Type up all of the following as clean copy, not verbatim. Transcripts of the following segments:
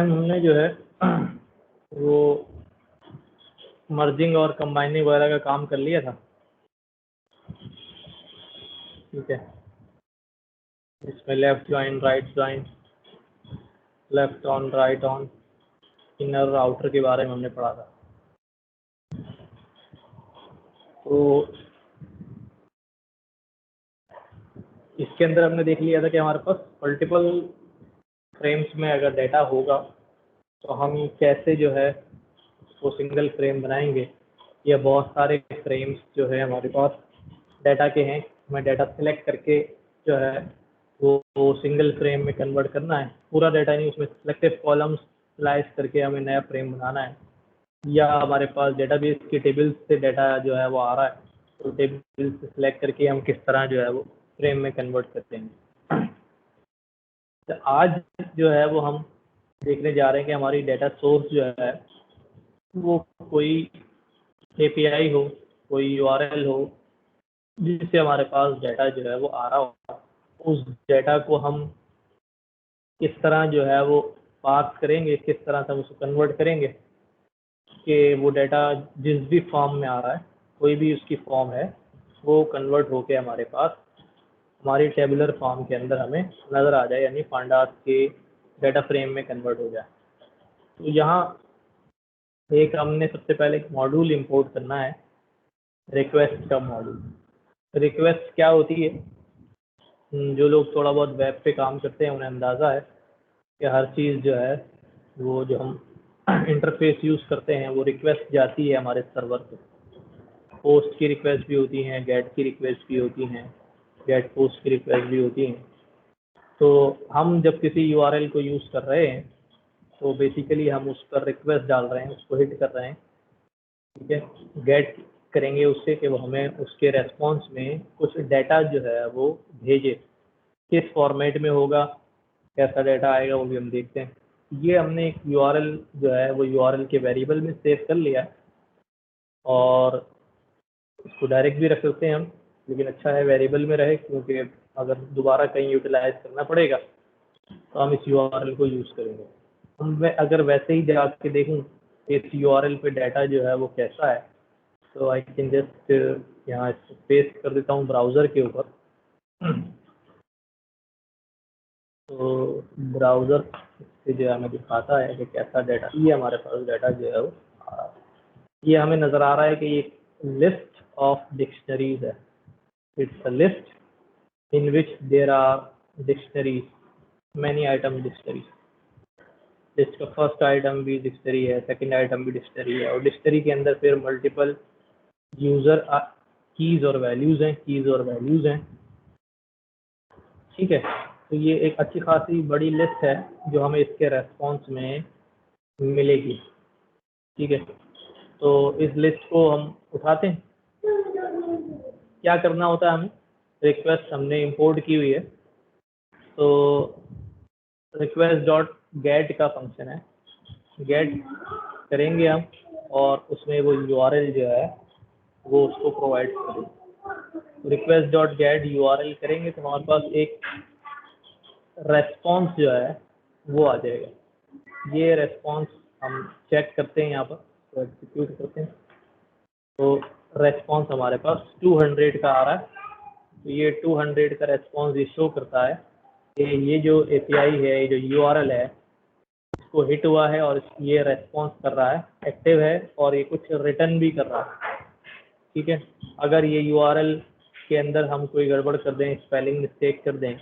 हमने जो है वो मर्जिंग और कंबाइनिंग वगैरह का काम कर लिया था। ठीक है, इसमें left join, right join, left on, right on, inner outer के बारे में हमने पढ़ा था। तो इसके अंदर हमने देख लिया था कि हमारे पास मल्टीपल फ्रेम्स में अगर डाटा होगा तो हम कैसे जो है वो सिंगल फ्रेम बनाएंगे, या बहुत सारे फ्रेम्स जो है हमारे पास डाटा के हैं, हमें डाटा सेलेक्ट करके जो है वो सिंगल फ्रेम में कन्वर्ट करना है। पूरा डाटा नहीं, उसमें सिलेक्टिव कॉलम्स स्लाइस करके हमें नया फ्रेम बनाना है। या हमारे पास डेटाबेस के टेबल्स से डाटा जो है वो आ रहा है, तो टेबल से सिलेक्ट करके हम किस तरह जो है वो फ्रेम में कन्वर्ट करते हैं। तो आज जो है वो हम देखने जा रहे हैं कि हमारी डाटा सोर्स जो है वो कोई API हो, कोई URL हो, जिससे हमारे पास डाटा जो है वो आ रहा हो। उस डाटा को हम किस तरह जो है वो पास करेंगे, किस तरह से हम उसको कन्वर्ट करेंगे कि वो डाटा जिस भी फॉर्म में आ रहा है, कोई भी उसकी फॉर्म है, वो कन्वर्ट होके हमारे पास हमारी टेबुलर फॉर्म के अंदर हमें नज़र आ जाए, यानी पांडास के डाटा फ्रेम में कन्वर्ट हो जाए। तो यहाँ एक हमने सबसे पहले एक मॉड्यूल इंपोर्ट करना है, रिक्वेस्ट का मॉड्यूल। रिक्वेस्ट क्या होती है, जो लोग थोड़ा बहुत वेब पे काम करते हैं उन्हें अंदाज़ा है कि हर चीज़ जो है वो जो हम इंटरफेस यूज़ करते हैं वो रिक्वेस्ट जाती है हमारे सर्वर पे। पोस्ट की रिक्वेस्ट भी होती हैं, गेट की रिक्वेस्ट भी होती हैं, गेट पोस्ट की रिक्वेस्ट भी होती हैं। तो हम जब किसी URL को यूज़ कर रहे हैं तो बेसिकली हम उस पर रिक्वेस्ट डाल रहे हैं, उसको हिट कर रहे हैं। ठीक है, गेट करेंगे उससे कि वो हमें उसके रेस्पॉन्स में कुछ डाटा जो है वो भेजे। किस फॉर्मेट में होगा, कैसा डाटा आएगा, वो भी हम देखते हैं। ये हमने एक URL जो है वो URL के वेरिएबल में सेव कर लिया है, और इसको डायरेक्ट भी रख सकते हैं हम, लेकिन अच्छा है वेरिएबल में रहे, क्योंकि अगर दोबारा कहीं यूटिलाइज करना पड़ेगा तो हम इस URL को यूज़ करेंगे। हम अगर वैसे ही जाके देखूँ इस URL पे डाटा जो है वो कैसा है, तो आई कैन जस्ट यहाँ पेस्ट कर देता हूँ ब्राउज़र के ऊपर। तो ब्राउज़र से जो है हमें दिखाता है कि कैसा डाटा, ये हमारे पास डाटा जो है वो आ रहा है। ये हमें नज़र आ रहा है कि ये लिस्ट ऑफ डिक्शनरीज है। It's a list in which there are dictionaries, many item dictionaries. List का फर्स्ट आइटम भी डिक्शनरी है, सेकंड आइटम भी डिक्शनरी है, और डिक्शनरी के अंदर फिर मल्टीपल यूज़र कीज़ और वैल्यूज़ हैं, ठीक है। तो ये एक अच्छी खासी बड़ी लिस्ट है जो हमें इसके रेस्पॉन्स में मिलेगी। ठीक है, तो इस लिस्ट को हम उठाते हैं। क्या करना होता है हमें, रिक्वेस्ट हमने इंपोर्ट की हुई है, तो रिक्वेस्ट डॉट गेट का फंक्शन है, गेट करेंगे हम, और उसमें वो URL जो है वो उसको प्रोवाइड करेंगे। रिक्वेस्ट डॉट गेट URL करेंगे तो हमारे पास एक रेस्पॉन्स जो है वो आ जाएगा। ये रेस्पॉन्स हम चेक करते हैं यहाँ पर, तो एग्जीक्यूट करते हैं, तो रेस्पॉन्स हमारे पास 200 का आ रहा है। तो ये 200 का रेस्पॉन्स ये शो करता है कि ये जो API है, ये जो URL है, इसको हिट हुआ है और ये रेस्पॉन्स कर रहा है, एक्टिव है, और ये कुछ रिटर्न भी कर रहा है। ठीक है, अगर ये URL के अंदर हम कोई गड़बड़ कर दें, स्पेलिंग मिस्टेक कर दें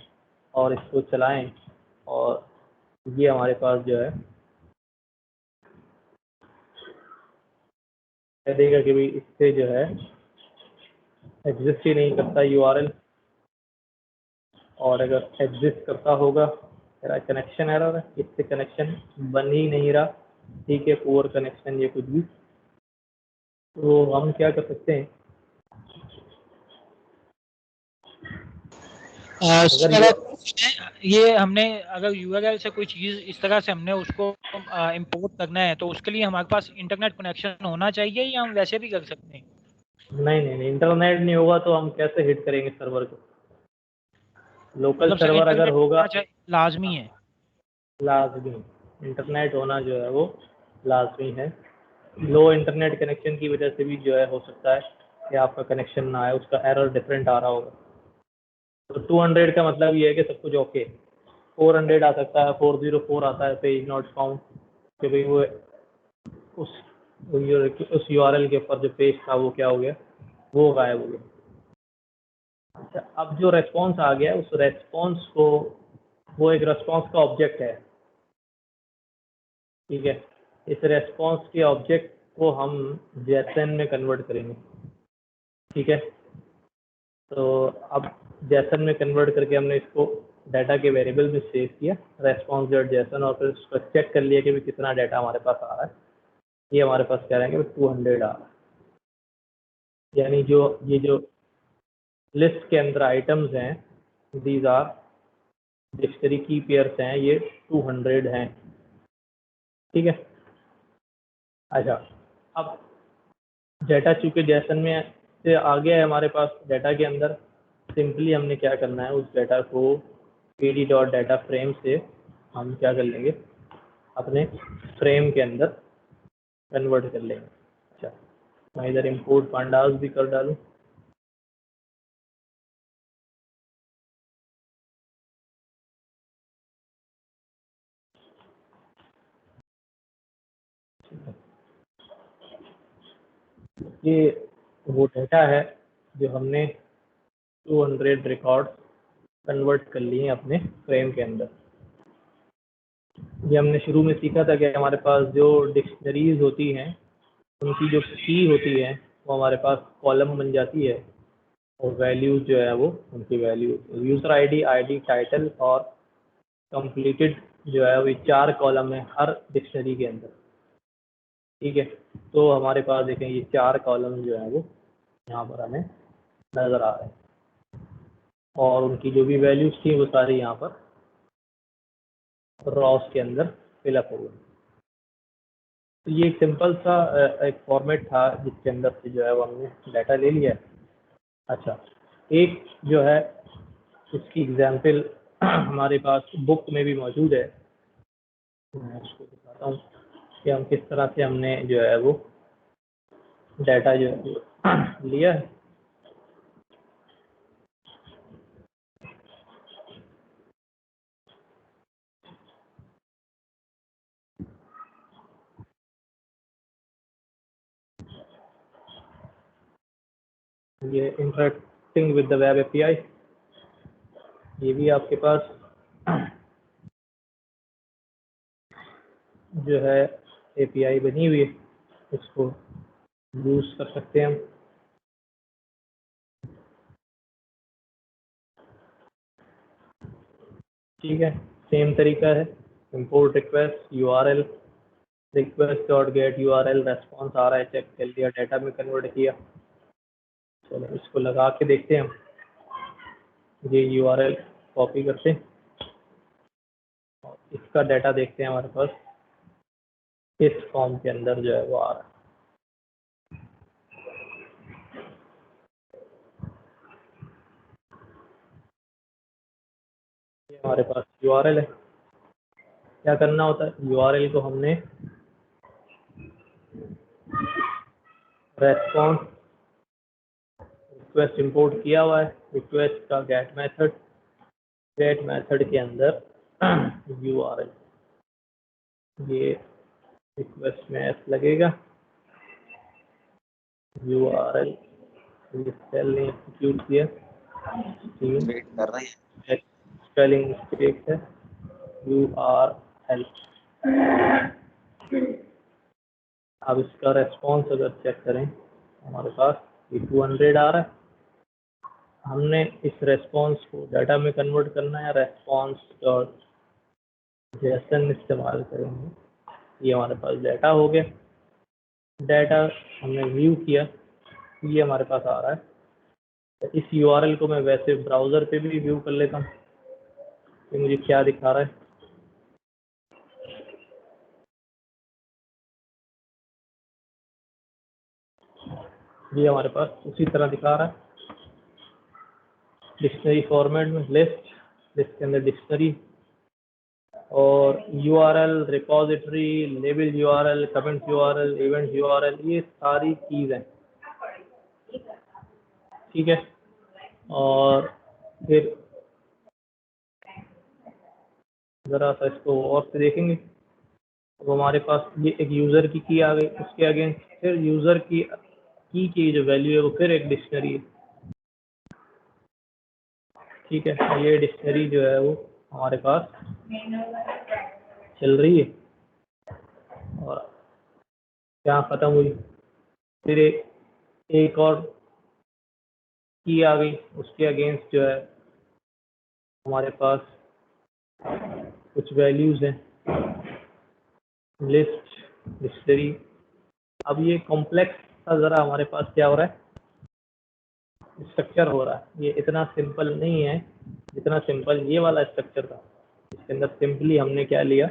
और इसको चलाएं, और ये हमारे पास जो है कह देगा कि भाई इससे जो है एग्जिस्ट ही नहीं करता URL, और अगर एग्जिस्ट करता होगा मेरा कनेक्शन एरर है, इससे कनेक्शन बन ही नहीं रहा। ठीक है, पुअर कनेक्शन, ये कुछ भी। तो हम क्या कर सकते हैं, ये हमने अगर URL से कोई चीज़ इस तरह से हमने उसको इंपोर्ट करना है तो उसके लिए हमारे पास इंटरनेट कनेक्शन होना चाहिए, या हम वैसे भी कर सकते हैं? नहीं, इंटरनेट नहीं होगा तो हम कैसे हिट करेंगे सर्वर को। लोकल मतलब सर्वर अगर होगा लाजमी है। लाजमी, इंटरनेट होना जो है वो लाजमी है। लो इंटरनेट कनेक्शन की वजह से भी जो है हो सकता है कि आपका कनेक्शन ना आए, उसका एरर डिफरेंट आ रहा होगा। तो 200 का मतलब ये है कि सब कुछ ओके। 400 आ सकता है, 404 आता है पेज नॉट फाउंड, कि भाई वो उस यूआरएल के ऊपर जो पेज था वो क्या हो गया, वो गायब हो गया। अच्छा, अब जो रेस्पॉन्स आ गया उस रेस्पॉन्स को, वो एक रेस्पॉन्स का ऑब्जेक्ट है, ठीक है। इस रेस्पॉन्स के ऑब्जेक्ट को हम जेसन में कन्वर्ट करेंगे, ठीक है। तो अब जेसन में कन्वर्ट करके हमने इसको डाटा के वेरिएबल में सेव किया रेस्पॉन्स डॉट जेसन, और फिर उसको चेक कर लिया कि भी कितना डाटा हमारे पास आ रहा है। ये हमारे पास कह रहे हैं कि 200 आ रहा है, यानी जो ये जो लिस्ट के अंदर आइटम्स हैं, दीज आर डिक्शनरी की पेयर्स हैं, ये 200 हैं, ठीक है। अच्छा, अब डाटा चूंकि जेसन में से आ गया है हमारे पास डाटा के अंदर, सिंपली हमने क्या करना है, उस डाटा को pd डॉट डाटा फ्रेम से हम क्या कर लेंगे, अपने फ्रेम के अंदर कन्वर्ट कर लेंगे। अच्छा, मैं इधर इंपोर्ट पांडास भी कर डालूं। ये वो डाटा है जो हमने 200 रिकॉर्ड कन्वर्ट कर लिए हैं अपने फ्रेम के अंदर। ये हमने शुरू में सीखा था कि हमारे पास जो डिक्शनरीज होती हैं उनकी जो की होती है वो हमारे पास कॉलम बन जाती है, और वैल्यूज जो है वो उनकी value user ID, ID, title और कंप्लीटेड जो है वो 4 कॉलम है हर डिक्शनरी के अंदर, ठीक है। तो हमारे पास देखें ये 4 कॉलम जो है वो यहाँ पर हमें नज़र आ रहे हैं, और उनकी जो भी वैल्यूज थी वो सारी यहाँ पर रॉस के अंदर फिलअप हो गई। तो ये एक सिंपल सा एक फॉर्मेट था जिसके अंदर से जो है वो हमने डाटा ले लिया है। अच्छा, एक जो है इसकी एग्जाम्पल हमारे पास बुक में भी मौजूद है, मैं उसको दिखाता हूँ कि हम किस तरह से हमने जो है वो डाटा जो है लिया है। ये interacting with the web API, ये भी आपके पास जो है एपीआई बनी हुई है, इसको यूज़ कर सकते हैं हम। ठीक है, सेम तरीका है, import request URL, request dot get URL, response आ रहा है, चेक कर लिया, डाटा में कन्वर्ट किया। चलो इसको लगा के देखते हैं हम, ये यूआरएल कॉपी करते हैं और इसका डाटा देखते हैं हमारे पास इस फॉर्म के अंदर जो है वो आ रहा है। ये हमारे पास यूआरएल है। क्या करना होता है, यूआरएल को हमने रेस्पॉन्स रिक्वेस्ट इंपोर्ट किया हुआ है, रिक्वेस्ट का गेट मेथड के अंदर यूआरएल, ये रिक्वेस्ट में एस लगेगा, यूआरएल सेल ने एग्जीक्यूट किया, वेट कर रहे हैं, स्पेलिंग मिस्टेक है, यूआरएल। अब इसका रेस्पॉन्स अगर चेक करें हमारे पास ये 200 आ रहा है। हमने इस रेस्पॉन्स को डाटा में कन्वर्ट करना है, रेस्पॉन्स डॉट जेसन इस्तेमाल करेंगे। ये हमारे पास डाटा हो गया, डाटा हमने व्यू किया, ये हमारे पास आ रहा है। तो इस यूआरएल को मैं वैसे ब्राउज़र पे भी व्यू कर लेता हूँ कि मुझे क्या दिखा रहा है। ये हमारे पास उसी तरह दिखा रहा है, डिक्शनरी फॉर्मेट में लिस्ट के अंदर डिक्शनरी, और URL, repository, label URL, comment URL, event URL, ये सारी चीज़ हैं, ठीक है। और फिर ज़रा सा इसको और से देखेंगे तो हमारे पास ये एक यूज़र की आ गई, उसके अगेंस्ट फिर यूज़र की जो वैल्यू है वो फिर एक डिक्शनरी है, ठीक है। ये डिक्शनरी जो है वो हमारे पास चल रही है और क्या ख़त्म हुई, फिर एक और की आ गई, उसके अगेंस्ट जो है हमारे पास कुछ वैल्यूज़ हैं, लिस्ट, डिक्शनरी। अब ये कॉम्प्लेक्स सा ज़रा हमारे पास क्या हो रहा है, स्ट्रक्चर हो रहा है। ये इतना सिंपल नहीं है जितना सिंपल ये वाला स्ट्रक्चर था। इसके अंदर सिंपली हमने क्या लिया,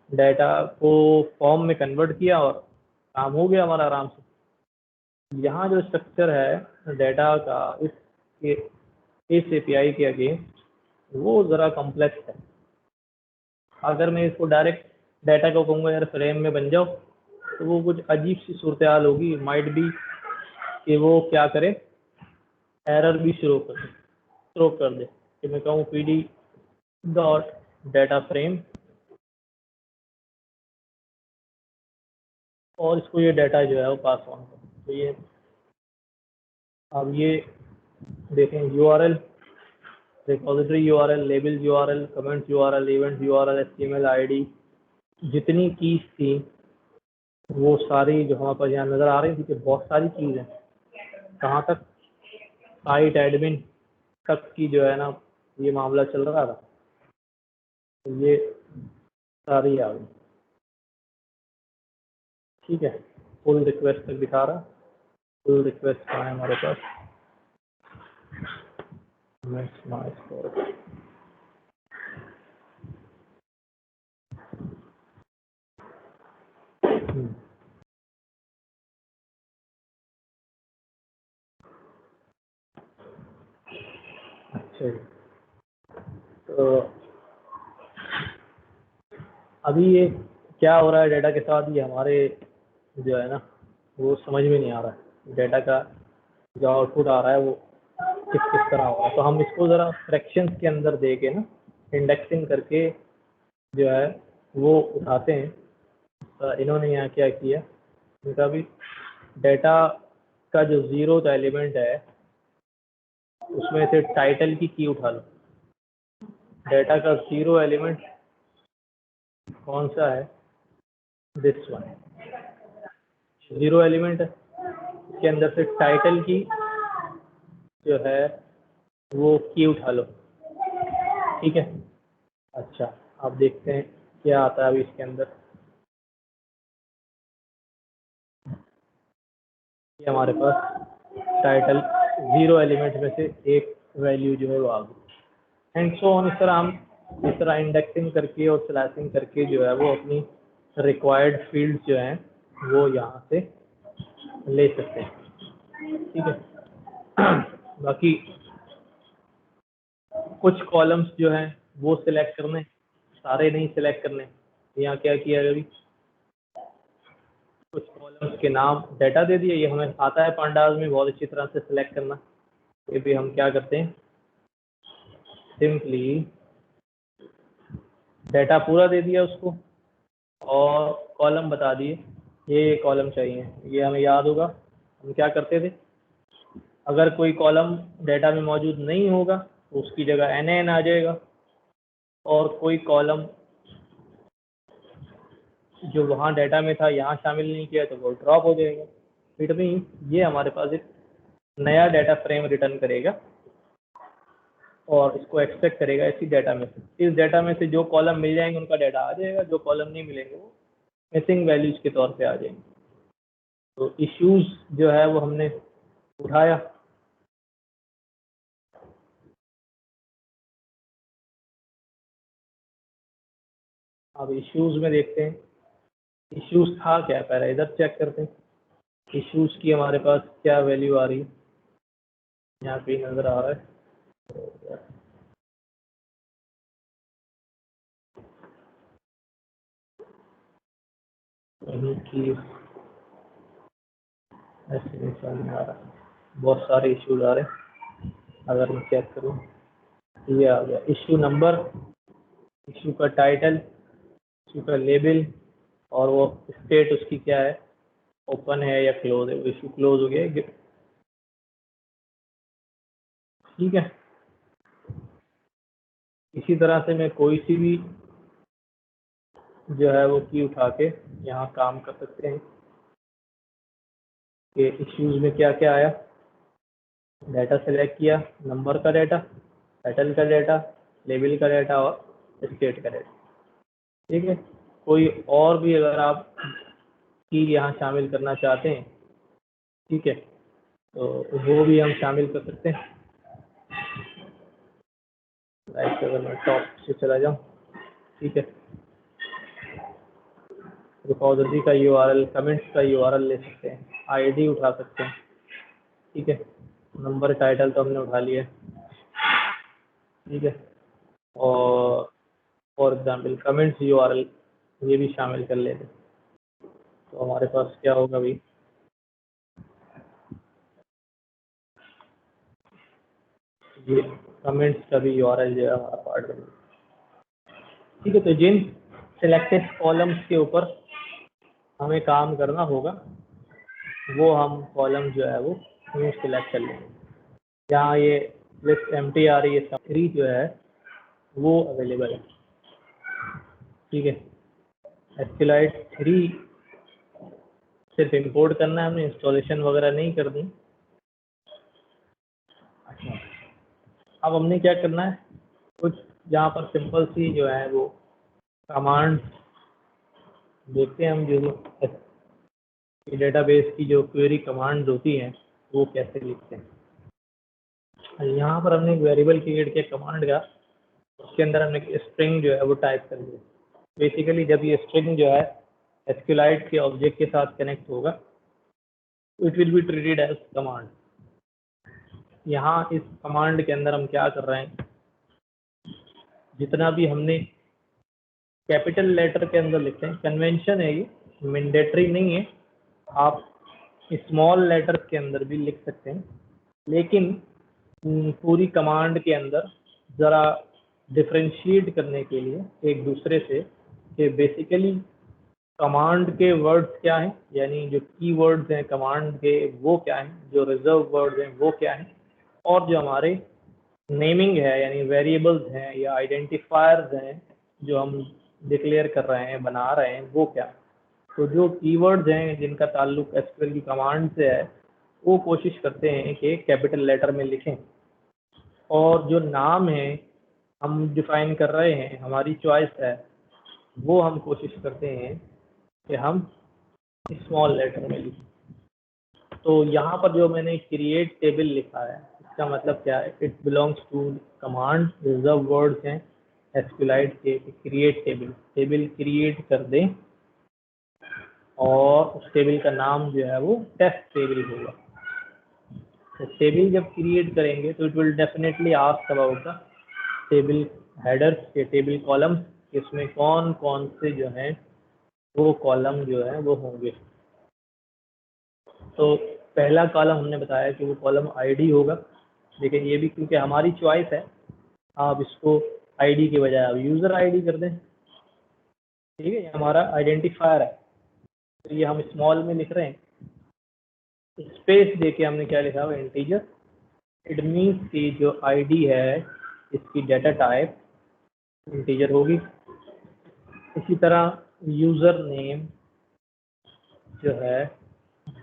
डाटा को फॉर्म में कन्वर्ट किया और काम हो गया हमारा आराम से। यहाँ जो स्ट्रक्चर है डाटा का इस API के अगेंस्ट वो ज़रा कॉम्प्लेक्स है। अगर मैं इसको डायरेक्ट डाटा को कहूँगा यार फ्रेम में बन जाओ तो वो कुछ अजीब सी सूरत हाल होगी, माइट बी कि वो क्या करे, एरर भी थ्रो कर दे कि मैं कहूँ PD डॉट डाटा फ्रेम और इसको ये डाटा जो है वो पास ऑन कर। तो ये अब ये देखें, URL, repository URL, label URL, comment URL, event URL, HTML ID, जितनी कीज थी वो सारी जो हमारे पास यहाँ नज़र आ रही थी कि बहुत सारी चीज़ हैं, कहाँ तक साइट एडमिन तक की जो है ना ये मामला चल रहा था, तो ये सारी आ गई, ठीक है। फुल रिक्वेस्ट तक दिखा रहा, फुल रिक्वेस्ट कहाँ है हमारे पास, अच्छा जी। तो अभी ये क्या हो रहा है डाटा के साथ, ये हमारे जो है ना वो समझ में नहीं आ रहा है, डाटा का जो आउटपुट आ रहा है वो किस तरह हो रहा है। तो हम इसको ज़रा फ्रैक्शंस के अंदर दे के ना इंडेक्सिंग करके जो है वो उठाते हैं। तो इन्होंने यहाँ क्या किया, इनका भी डाटा का जो 0th एलिमेंट है उसमें से टाइटल की उठा लो। डाटा का 0 एलिमेंट कौन सा है, दिस वन 0 एलिमेंट है, इसके अंदर से टाइटल की जो है वो की उठा लो, ठीक है। अच्छा आप देखते हैं क्या आता है अभी इसके अंदर, ये हमारे पास टाइटल 0 एलिमेंट में से एक वैल्यू जो है वो आ गई, एंड सो ऑन। इस तरह इंडेक्सिंग करके और स्लैशिंग करके जो है वो अपनी रिक्वायर्ड फील्ड जो हैं वो यहाँ से ले सकते हैं, ठीक है। बाकी कुछ कॉलम्स जो हैं वो सिलेक्ट करने, सारे नहीं सिलेक्ट करने। यहाँ क्या किया अभी, कुछ कॉलम्स के नाम डाटा दे दिए, ये हमें आता है पांडास में बहुत अच्छी तरह से सिलेक्ट करना। ये भी हम क्या करते हैं, सिंपली डाटा पूरा दे दिया उसको और कॉलम बता दिए, ये कॉलम चाहिए, ये हमें याद होगा हम क्या करते थे, अगर कोई कॉलम डाटा में मौजूद नहीं होगा तो उसकी जगह NaN आ जाएगा, और कोई कॉलम जो वहाँ डाटा में था यहाँ शामिल नहीं किया तो वो ड्रॉप हो जाएगा। इट मीन ये हमारे पास एक नया डाटा फ्रेम रिटर्न करेगा और इसको एक्सट्रैक्ट करेगा इसी डाटा में से। इस डाटा में से जो कॉलम मिल जाएंगे उनका डाटा आ जाएगा, जो कॉलम नहीं मिलेंगे वो मिसिंग वैल्यूज के तौर पे आ जाएंगे। तो इश्यूज जो है वो हमने उठाया, अब इश्यूज में देखते हैं इश्यूज था क्या, पहले इधर चेक करते हैं इश्यूज की हमारे पास क्या वैल्यू आ रही है, यहाँ पे नज़र आ रहा है। इनकी ऐसे नहीं समझ में आ रहा, बहुत सारे इश्यूज आ रहे हैं। अगर मैं चेक करूँ, ये आ गया इश्यू नंबर, इश्यू का टाइटल, इश्यू का लेबल, और वो स्टेट उसकी क्या है, ओपन है या क्लोज है। वो इश्यू क्लोज हो गया, ठीक है। इसी तरह से मैं कोई सी भी जो है वो की उठा के यहाँ काम कर सकते हैं कि इश्यूज में क्या क्या आया। डाटा सेलेक्ट किया, नंबर का डाटा, टाइटल का डाटा, लेबल का डाटा और स्टेट का डाटा, ठीक है। कोई और भी अगर आप की यहाँ शामिल करना चाहते हैं, ठीक है, तो वो भी हम शामिल कर सकते हैं। लाइक अगर मैं टॉप से चला जाऊँ, ठीक है, रिपोजिटरी का यूआरएल, कमेंट्स का यूआरएल ले सकते हैं, आईडी उठा सकते हैं, ठीक है। नंबर टाइटल तो हमने उठा लिया, ठीक है। और फॉर एग्जाम्पल कमेंट्स यूआरएल ये भी शामिल कर लेते, तो हमारे पास क्या होगा भाई, ये कमेंट्स का भी यूआरएल जो है हमारा पार्ट बनेगा, ठीक है। तो जिन सिलेक्टेड कॉलम्स के ऊपर हमें काम करना होगा वो हम कॉलम जो है वो न्यू सिलेक्ट कर लेंगे। जहाँ ये लिस्ट एम्प्टी आ रही है, समरी जो है वो अवेलेबल है, ठीक है। SQLite 3 सिर्फ इंपोर्ट करना है, हमने इंस्टॉलेशन वगैरह नहीं करनी। अच्छा, अब हमने क्या करना है, कुछ यहाँ पर सिंपल सी जो है वो कमांड देखते हैं हम, जो डेटाबेस की जो क्वेरी कमांड्स होती हैं वो कैसे लिखते हैं। यहाँ पर हमने एक वेरिएबल क्रिएट किया कमांड का, उसके अंदर हमने स्ट्रिंग जो है वो टाइप कर दिया। बेसिकली जब ये स्ट्रिंग जो है SQLite के ऑब्जेक्ट के साथ कनेक्ट होगा, it will be treated as command. यहाँ इस कमांड के अंदर हम क्या कर रहे हैं, जितना भी हमने कैपिटल लेटर के अंदर लिखते हैं, कन्वेंशन है ये, मैंडेटरी नहीं है, आप स्मॉल लेटर के अंदर भी लिख सकते हैं, लेकिन पूरी कमांड के अंदर ज़रा डिफ्रेंशिएट करने के लिए एक दूसरे से कि बेसिकली कमांड के वर्ड्स क्या हैं, यानी जो की वर्ड्स हैं कमांड के वो क्या हैं, जो रिजर्व वर्ड्स हैं वो क्या हैं, और जो हमारे नेमिंग है यानी वेरिएबल्स हैं या आइडेंटिफायर्स हैं जो हम डिक्लेयर कर रहे हैं, बना रहे हैं, वो क्या। तो जो कीवर्ड्स हैं जिनका ताल्लुक SQL की कमांड से है वो कोशिश करते हैं कि कैपिटल लेटर में लिखें, और जो नाम है हम डिफाइन कर रहे हैं, हमारी चॉइस है, वो हम कोशिश करते हैं कि हम स्मॉल लेटर में लिखें। तो यहाँ पर जो मैंने क्रिएट टेबल लिखा है, इसका मतलब क्या है, it belongs to command, reserve words हैं SQLite के क्रिएट टेबल, टेबल क्रिएट कर दें और उस टेबल का नाम जो है वो टेस्ट टेबल होगा। तो टेबल जब क्रिएट करेंगे तो it will definitely ask about the table headers के टेबल कॉलम्स, इसमें कौन कौन से जो हैं वो कॉलम जो है वो होंगे। तो पहला कॉलम हमने बताया कि वो कॉलम आईडी होगा, लेकिन ये भी क्योंकि हमारी चॉइस है, आप इसको आईडी के बजाय आप यूज़र आईडी कर दें, ठीक है। ये हमारा आइडेंटिफायर है, तो ये हम स्मॉल में लिख रहे हैं, स्पेस देके हमने क्या लिखा हुआ, इंटीजर। इट मीन्स कि जो आईडी है इसकी डाटा टाइप इंटीजर होगी। इसी तरह यूज़र नेम जो है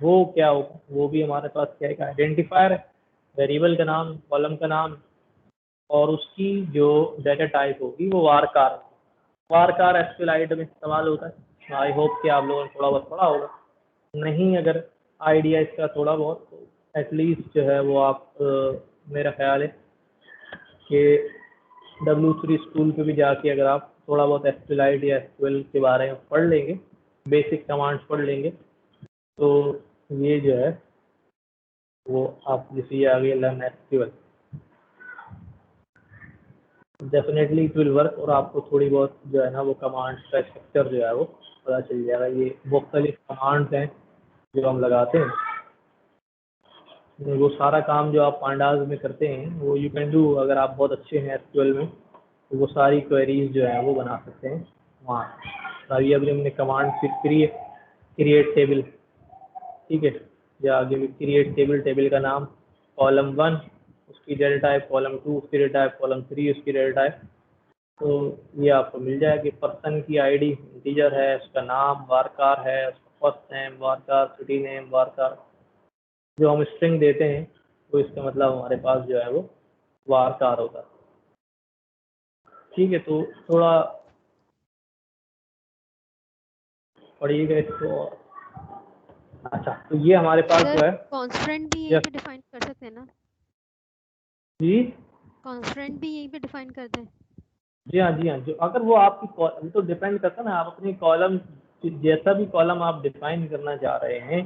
वो क्या होगा, वो भी हमारे पास क्या है, आइडेंटिफायर है, वेरिएबल का नाम, कॉलम का नाम, और उसकी जो डाटा टाइप होगी वो वारकार। वारकार SQLite में इस्तेमाल होता है, आई होप कि आप लोगों ने थोड़ा बहुत पढ़ा होगा, नहीं अगर आइडिया इसका थोड़ा बहुत, तो एटलीस्ट जो है वो आप मेरा ख्याल है कि W3 स्कूल पे भी जाके अगर आप थोड़ा बहुत SQLite या SQL के बारे में पढ़ लेंगे, बेसिक कमांड्स पढ़ लेंगे, तो ये जो है वो आप जैसे आगे learn SQL, definitely it will work, और आपको थोड़ी बहुत जो है ना वो कमांड्स का स्ट्रक्चर जो है वो पता चल जाएगा। ये मुख्तलिफ कमांड्स हैं जो हम लगाते हैं, वो सारा काम जो आप पांडाज में करते हैं वो यू कैन डू। अगर आप बहुत अच्छे हैं एसक्यूएल में तो वो सारी क्वेरीज जो है वो बना सकते हैं वहाँ। अभी हमने कमांड फिर क्रिएट टेबल, ठीक है, या आगे क्रिएट टेबल, टेबल का नाम कॉलम 1 उसकी डेटा टाइप, कॉलम 2 उसकी डेटा टाइप, कॉलम 3 उसकी डेटा टाइप। तो ये आपको मिल जाएगा कि पर्सन की आईडी इंटीजर है, उसका नाम वारकार है, उसका first name worker, city name worker. जो हम स्ट्रिंग देते हैं तो इसका मतलब हमारे पास जो है वो वारकार होगा, ठीक है। तो थोड़ा पढ़िएगा इसको। अच्छा, तो ये हमारे पास जो है कॉन्स्टेंट भी यहीं पे डिफाइन कर सकते हैं ना जी, कॉन्स्टेंट भी यहीं पे डिफाइन कर दें। जी हाँ, जी हाँ। जो अगर वो आपकी तो डिपेंड करता है ना, आप अपनी कॉलम जैसा भी कॉलम आप डिफाइन करना चाह रहे हैं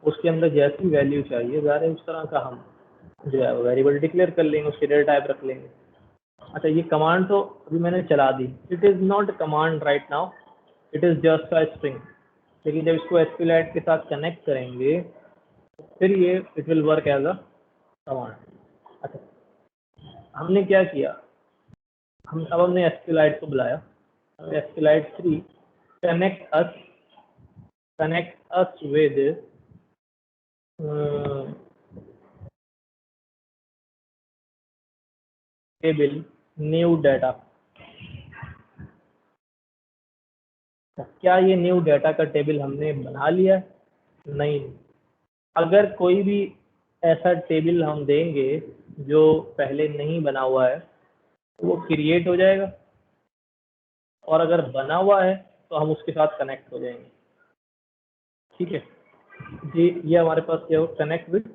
उसके अंदर जैसी वैल्यू चाहिए ज़ाहिर उस तरह का हम जो है वेरिएबल डिक्लेयर कर लेंगे, उसकी डेटा टाइप रख लेंगे। अच्छा, ये कमांड तो अभी मैंने चला दी, it is not command right now, it is just a string. लेकिन जब इसको एसक्यूएलाइट के साथ कनेक्ट करेंगे तो फिर ये it will work as a command. अच्छा, हमने क्या किया, हमने एसक्यूएलाइट को बुलाया, एसक्यूएलाइट 3 connect us with table new data। क्या ये न्यू डाटा का टेबल हमने बना लिया? नहीं। अगर कोई भी ऐसा टेबल हम देंगे जो पहले नहीं बना हुआ है तो वो क्रिएट हो जाएगा, और अगर बना हुआ है तो हम उसके साथ कनेक्ट हो जाएंगे, ठीक है जी। ये हमारे पास क्या हो, कनेक्ट विद,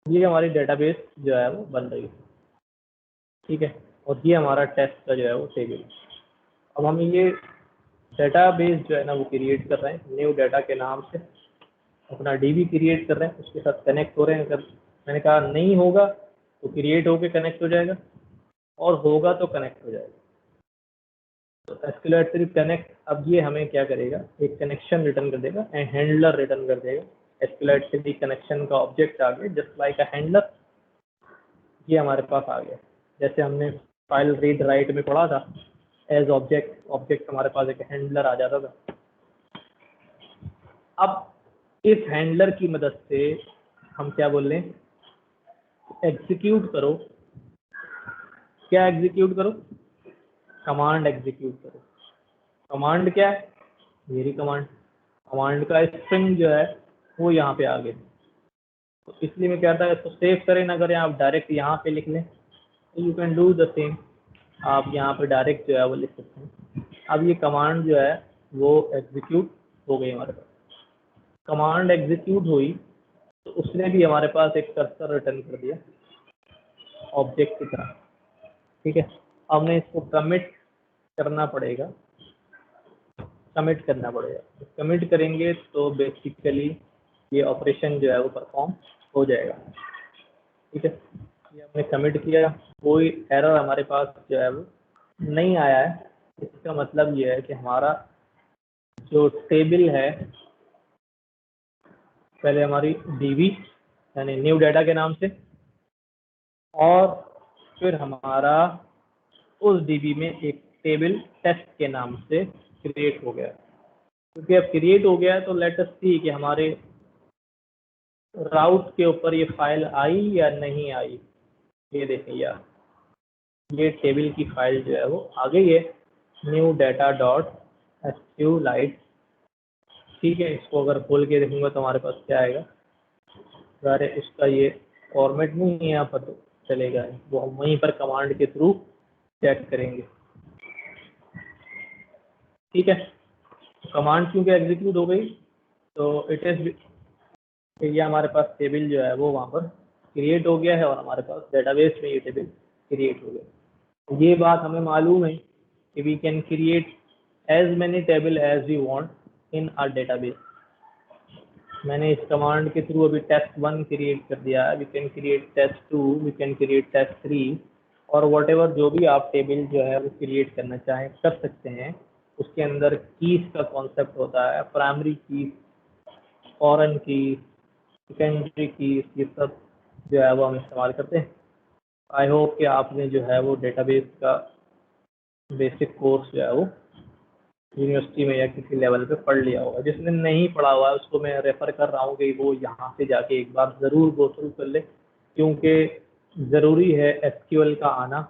ये हमारी डेटाबेस जो है वो बन रही है, ठीक है। और ये हमारा टेस्ट का जो है वो टेबल। अब हम ये डेटाबेस जो है ना वो क्रिएट कर रहे हैं न्यू डाटा के नाम से, अपना डीबी क्रिएट कर रहे हैं, उसके साथ कनेक्ट हो रहे हैं। अगर मैंने कहा नहीं होगा तो क्रिएट होके कनेक्ट हो जाएगा, और होगा तो कनेक्ट हो जाएगा। तो एसक्यूएलाइट 3 कनेक्ट, अब ये हमें क्या करेगा, एक कनेक्शन रिटर्न कर देगा, हैंडलर रिटर्न कर देगा। एसक्यूएलाइट 3 कनेक्शन का ऑब्जेक्ट आ गया जस्ट लाइक अ हैंडलर, ये हमारे पास आ गया। जैसे हमने फाइल रीड राइट में पढ़ा था एज ऑब्जेक्ट हमारे पास एक हैंडलर आ जाता था। अब इस हैंडलर की मदद से हम क्या बोल रहे हैं, एग्जीक्यूट करो। क्या एग्जीक्यूट करो? कमांड एग्जीक्यूट करो। कमांड क्या है? मेरी कमांड का स्ट्रिंग जो है वो यहाँ पे आ गया। तो इसलिए मैं कहता है इसको सेव करें ना करें, आप डायरेक्ट यहाँ पे लिख लें, तो you can do the same. आप यहाँ पे डायरेक्ट जो है वो लिख सकते हैं। अब ये कमांड जो है वो एग्जीक्यूट हो गई हमारे पास। कमांड एग्जीक्यूट हुई तो उसने भी हमारे पास एक कर्सर रिटर्न कर दिया ऑब्जेक्ट की तरह, ठीक है। हमने इसको कमिट करना पड़ेगा, कमिट करेंगे तो बेसिकली ये ऑपरेशन जो है वो परफॉर्म हो जाएगा, ठीक है। ये हमने कमिट किया, कोई एरर हमारे पास जो है वो नहीं आया है। इसका मतलब ये है कि हमारा जो टेबल है, पहले हमारी डीबी यानी न्यू डाटा के नाम से, और फिर हमारा उस डीबी में एक टेबल टेस्ट के नाम से क्रिएट हो गया। क्योंकि अब क्रिएट हो गया है तो लेट अस सी कि हमारे राउट के ऊपर ये फाइल आई या नहीं आई। ये देखें यार, ये टेबल की फाइल जो है वो आ गई है, न्यू डाटा डॉट एसक्यूएलाइट, ठीक है। इसको अगर खोल के देखूंगा तो हमारे पास क्या आएगा, अरे उसका ये फॉर्मेट नहीं है यहाँ पर तो चलेगा, वो हम वहीं पर कमांड के थ्रू चेक करेंगे, ठीक है। कमांड क्योंकि एग्जीक्यूट हो गई तो इट इज़, ये हमारे पास टेबल जो है वो वहाँ पर क्रिएट हो गया है, और हमारे पास डेटाबेस में ये टेबल क्रिएट हो गया। ये बात हमें मालूम है कि we can create as many table as we want in our database. मैंने इस कमांड के थ्रू अभी टेस्ट 1 क्रिएट कर दिया है, we can create test 2, we can create test 3, और वॉट एवर जो भी आप टेबल जो है वो क्रिएट करना चाहें कर सकते हैं उसके अंदर कीज का कॉन्सेप्ट होता है, primary keys, foreign keys, secondary keys, ये सब जो है वो हम इस्तेमाल करते हैं। आई होप कि आपने जो है वो डेटाबेस का बेसिक कोर्स जो है वो यूनिवर्सिटी में या किसी लेवल पे पढ़ लिया होगा। जिसने नहीं पढ़ा हुआ है उसको मैं रेफ़र कर रहा हूँ कि वो यहाँ से जाके एक बार ज़रूर गो थ्रू कर ले, क्योंकि ज़रूरी है एसक्यूएल का आना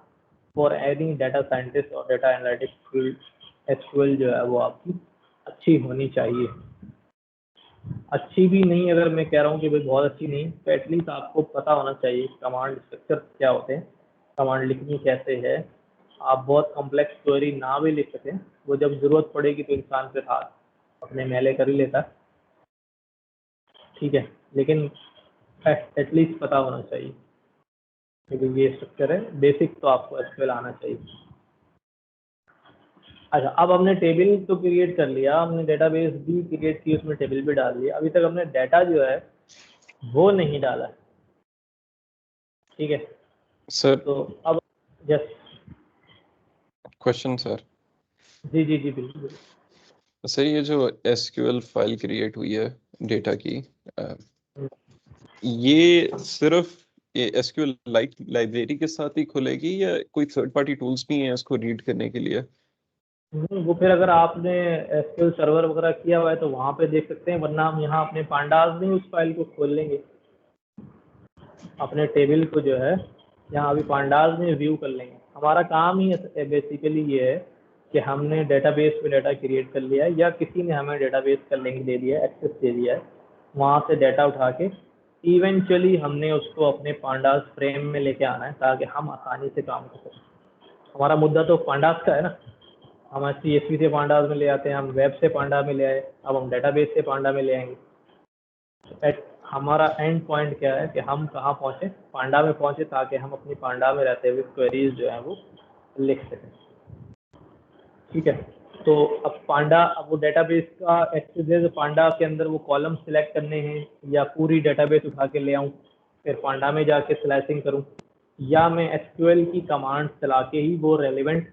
फॉर एनी डाटा साइंटिस्ट और डाटा एनालिटिक्स फील्ड। एसक्यूएल जो है वो आपकी अच्छी होनी चाहिए। अच्छी भी नहीं, अगर मैं कह रहा हूँ कि भाई बहुत अच्छी नहीं, तो एटलीस्ट आपको पता होना चाहिए कमांड स्ट्रक्चर क्या होते हैं, कमांड लिखनी कैसे है। आप बहुत कॉम्प्लेक्स क्वेरी ना भी लिख सकें, वो जब ज़रूरत पड़ेगी तो इंसान फिर हाथ अपने मैले कर ही लेता है, ठीक है, लेकिन एटलीस्ट पता होना चाहिए क्योंकि ये स्ट्रक्चर है। बेसिक तो आपको एसक्यूएल आना चाहिए। अच्छा, अब हमने टेबल तो क्रिएट कर लिया, हमने डेटाबेस भी क्रिएट की, उसमें टेबल भी डाल दिया। अभी तक हमने डाटा जो है वो नहीं डाला, ठीक है सर तो अब यस क्वेश्चन सर। जी जी जी बिल्कुल। सर ये जो एसक्यूएल फाइल क्रिएट हुई है डेटा की, ये सिर्फ ये एसक्यूएल लाइब्रेरी के साथ ही खुलेगी या कोई थर्ड पार्टी टूल्स भी हैं इसको रीड करने के लिए? वो फिर अगर आपने एसक्यूएल सर्वर वगैरह किया हुआ है तो वहाँ पे देख सकते हैं, वरना हम यहाँ अपने पांडास में उस फाइल को खोल लेंगे। अपने टेबल को जो है यहाँ अभी पांडास में व्यू कर लेंगे। हमारा काम ही बेसिकली ये है कि हमने डेटाबेस पे डाटा क्रिएट कर लिया है या किसी ने हमें डेटाबेस का लिंक दे दिया है, एक्सेस दे दिया है, वहाँ से डाटा उठा के इवेंचुअली हमने उसको अपने पांडास फ्रेम में लेके आना है ताकि हम आसानी से काम कर सकें। हमारा मुद्दा तो पांडास का है ना, हम CSV से पांडास में ले आते हैं, हम वेब से पांडा में ले आए, अब हम डेटाबेस से पांडा में ले आएंगे। हमारा एंड पॉइंट क्या है कि हम कहाँ पहुँचे, पांडा में पहुँचे, ताकि हम अपनी पांडा में रहते हुए क्वेरीज जो है वो लिख सकें, ठीक है। तो अब पांडा, अब वो डेटाबेस का एक्सेस है, तो पांडा के अंदर वो कॉलम सिलेक्ट करने हैं या पूरी डेटाबेस उठा के ले आऊँ फिर पांडा में जाके स्लाइसिंग करूँ, या मैं एसक्यूएल की कमांड चला के ही वो रेलिवेंट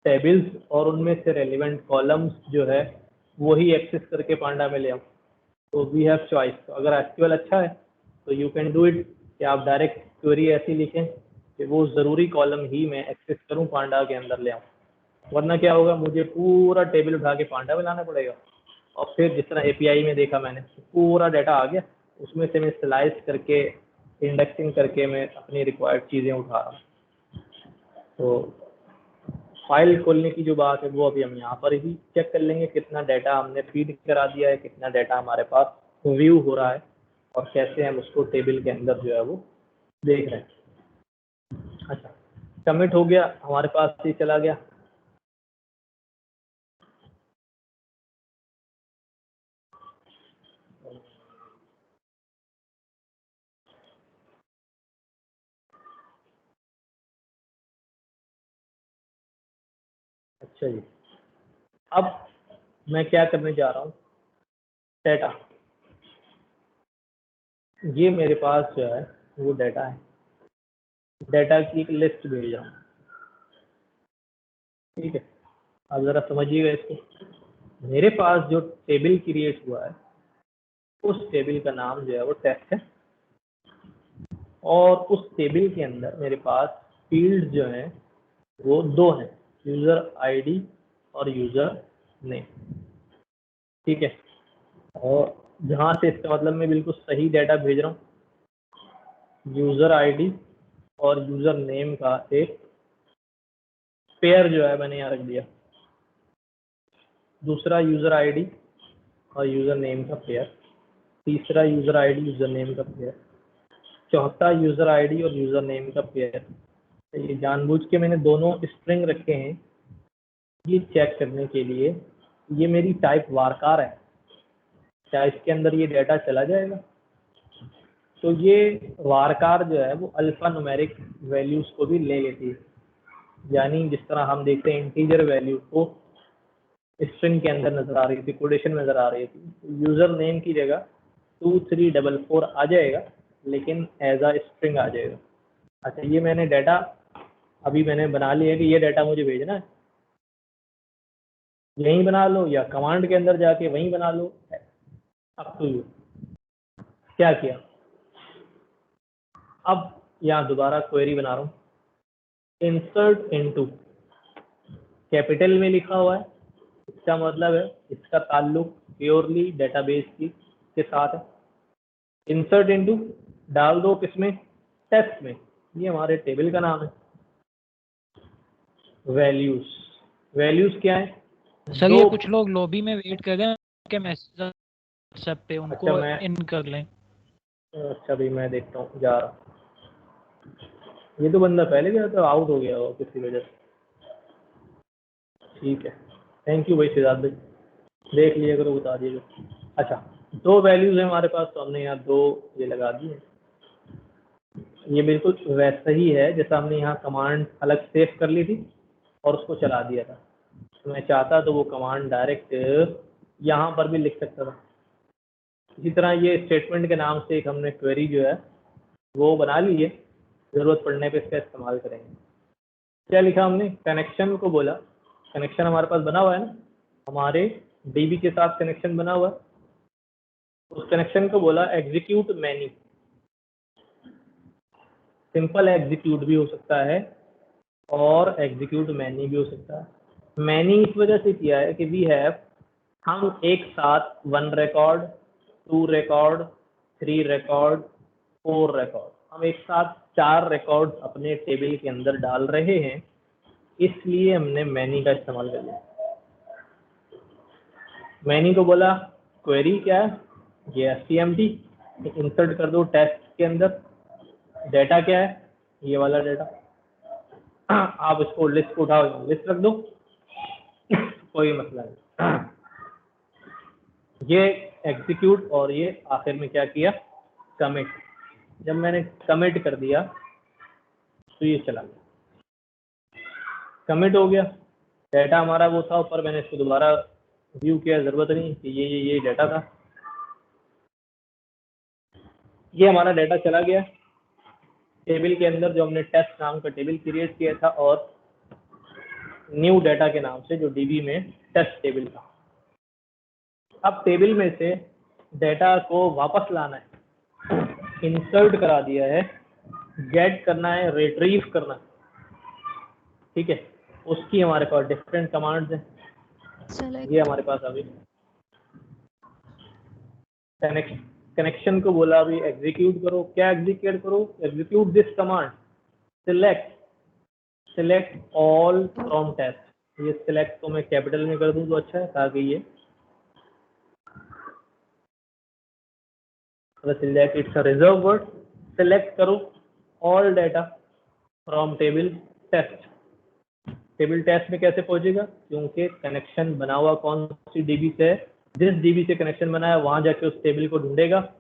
टेबल्स और उनमें से रेलिवेंट कॉलम्स जो है वही एक्सेस करके पांडा में ले आऊँ। तो वी हैव चॉइस। तो अगर एसक्यूएल अच्छा है तो यू कैन डू इट कि आप डायरेक्ट क्वेरी ऐसी लिखें कि वो ज़रूरी कॉलम ही मैं एक्सेस करूँ, पांडा के अंदर ले आऊँ। वरना क्या होगा, मुझे पूरा टेबल उठा के पांडा में लाना पड़ेगा और फिर जिस तरह एपीआई में देखा मैंने, पूरा डाटा आ गया, उसमें से मैं स्लाइस करके इंडेक्सिंग करके मैं अपनी रिक्वायर्ड चीज़ें उठा रहा हूँ। तो फाइल खोलने की जो बात है वो अभी हम यहाँ पर ही चेक कर लेंगे, कितना डाटा हमने फीड करा दिया है, कितना डाटा हमारे पास व्यू हो रहा है और कैसे हम उसको टेबल के अंदर जो है वो देख रहे हैं। अच्छा, सबमिट हो गया, हमारे पास ये चला गया। अच्छा जी, अब मैं क्या करने जा रहा हूँ, डाटा, ये मेरे पास जो है वो डाटा है, डाटा की एक लिस्ट भेज रहा हूँ, ठीक है। अब ज़रा समझिएगा इसको। मेरे पास जो टेबल क्रिएट हुआ है उस टेबल का नाम जो है वो टेस्ट है और उस टेबल के अंदर मेरे पास फील्ड जो हैं वो दो हैं, यूज़र आईडी और यूज़र नेम, ठीक है। और जहाँ से इसका मतलब मैं बिल्कुल सही डाटा भेज रहा हूँ, यूज़र आईडी और यूज़र नेम का एक पेयर जो है मैंने यहाँ रख दिया, दूसरा यूज़र आईडी और यूज़र नेम का पेयर, तीसरा यूज़र आईडी यूज़र नेम का पेयर, चौथा यूज़र आईडी और यूज़र नेम का पेयर। ये जानबूझ के मैंने दोनों स्ट्रिंग रखे हैं ये चेक करने के लिए ये मेरी टाइप वारकार है, क्या इसके अंदर ये डाटा चला जाएगा। तो ये वारकार जो है वो अल्फा न्यूमेरिक वैल्यूज़ को भी ले लेती है, यानी जिस तरह हम देखते हैं इंटीजर वैल्यू को स्ट्रिंग के अंदर नज़र आ रही थी, कोटेशन में नज़र आ रही थी, तो यूज़र नेम की जगह 2344 आ जाएगा लेकिन एज आ स्ट्रिंग आ जाएगा। अच्छा, ये मैंने डाटा अभी मैंने बना लिया है कि ये डाटा मुझे भेजना है, यहीं बना लो या कमांड के अंदर जाके वहीं बना लो, अप टू यू। क्या किया, अब यहाँ दोबारा क्वेरी बना रहा हूँ, इंसर्ट इनटू, कैपिटल में लिखा हुआ है, इसका मतलब है इसका ताल्लुक प्योरली डेटाबेस के साथ है। इंसर्ट इनटू डाल दो किसमें, टेस्ट में, ये हमारे टेबल का नाम है। वैल्यूज, वैल्यूज क्या है सर ये कुछ लोग लॉबी में वेट कर रहे हैं कि मैसेज सब पे उनको अच्छा, इन कर लें। अच्छा भाई मैं देखता हूँ, जा रहा, ये तो बंदा पहले गया तो आउट हो गया हो किसी वजह से। ठीक है, थैंक यू भाई सिद्धार्थ भाई, देख लिया करो, बता दीजिए। अच्छा, दो वैल्यूज है हमारे पास, तो हमने यहाँ दो ये लगा दिए। ये बिल्कुल वैसा ही है जैसा हमने यहाँ कमांड अलग सेव कर ली थी और उसको चला दिया था। तो मैं चाहता तो वो कमांड डायरेक्ट यहाँ पर भी लिख सकता था। इसी तरह ये स्टेटमेंट के नाम से एक हमने क्वेरी जो है वो बना ली है, ज़रूरत पड़ने पे इसका इस्तेमाल करेंगे। क्या लिखा हमने, कनेक्शन को बोला, कनेक्शन हमारे पास बना हुआ है ना, हमारे डीबी के साथ कनेक्शन बना हुआ है, उस कनेक्शन को बोला एग्जीक्यूट मैनी। सिंपल एग्जीक्यूट भी हो सकता है और एग्जीक्यूट मैनी भी हो सकता है। मैनी इस वजह से किया है कि वी हैव, हम एक साथ 1 रिकॉर्ड, 2 रिकॉर्ड, 3 रिकॉर्ड, 4 रिकॉर्ड, हम एक साथ 4 रिकॉर्ड अपने टेबल के अंदर डाल रहे हैं, इसलिए हमने मैनी का इस्तेमाल कर लिया। मैनी को बोला क्वेरी क्या है, ये एसटीएमटी, इंसर्ट कर दो टेस्ट के अंदर। डेटा क्या है, ये वाला डेटा, आप इसको लिस्ट को उठाओ, लिस्ट रख दो, कोई मसला नहीं। ये एग्जीक्यूट, और ये आखिर में क्या किया, कमिट। जब मैंने कमिट कर दिया तो ये चला गया, कमिट हो गया। डेटा हमारा वो था ऊपर, मैंने इसको दोबारा व्यू किया, जरूरत नहीं कि ये डेटा था। ये हमारा डेटा चला गया टेबल के अंदर, जो हमने टेस्ट नाम का टेबल क्रिएट किया था, और न्यू डेटा के नाम से जो डीबी में टेस्ट टेबल था। अब टेबल में से डेटा को वापस लाना है, इंसर्ट करा दिया है, गेट करना है, रिट्रीव करना है, ठीक है। उसकी हमारे पास डिफरेंट कमांड्स हैं, ये हमारे पास अभी कनेक्शन को बोला अभी एग्जीक्यूट करो। क्या एग्जीक्यूट करो, execute this command, select all from test. ये सिलेक्ट को मैं कैपिटल में कर दूं तो अच्छा है, ताकि ये select, it's a reserve word, select करो all data from table test. Table test में कैसे पहुंचेगा, क्योंकि कनेक्शन बना हुआ कौन सी डीबी से है, जिस डीबी से कनेक्शन बना है वहां जाके उस टेबल को ढूंढेगा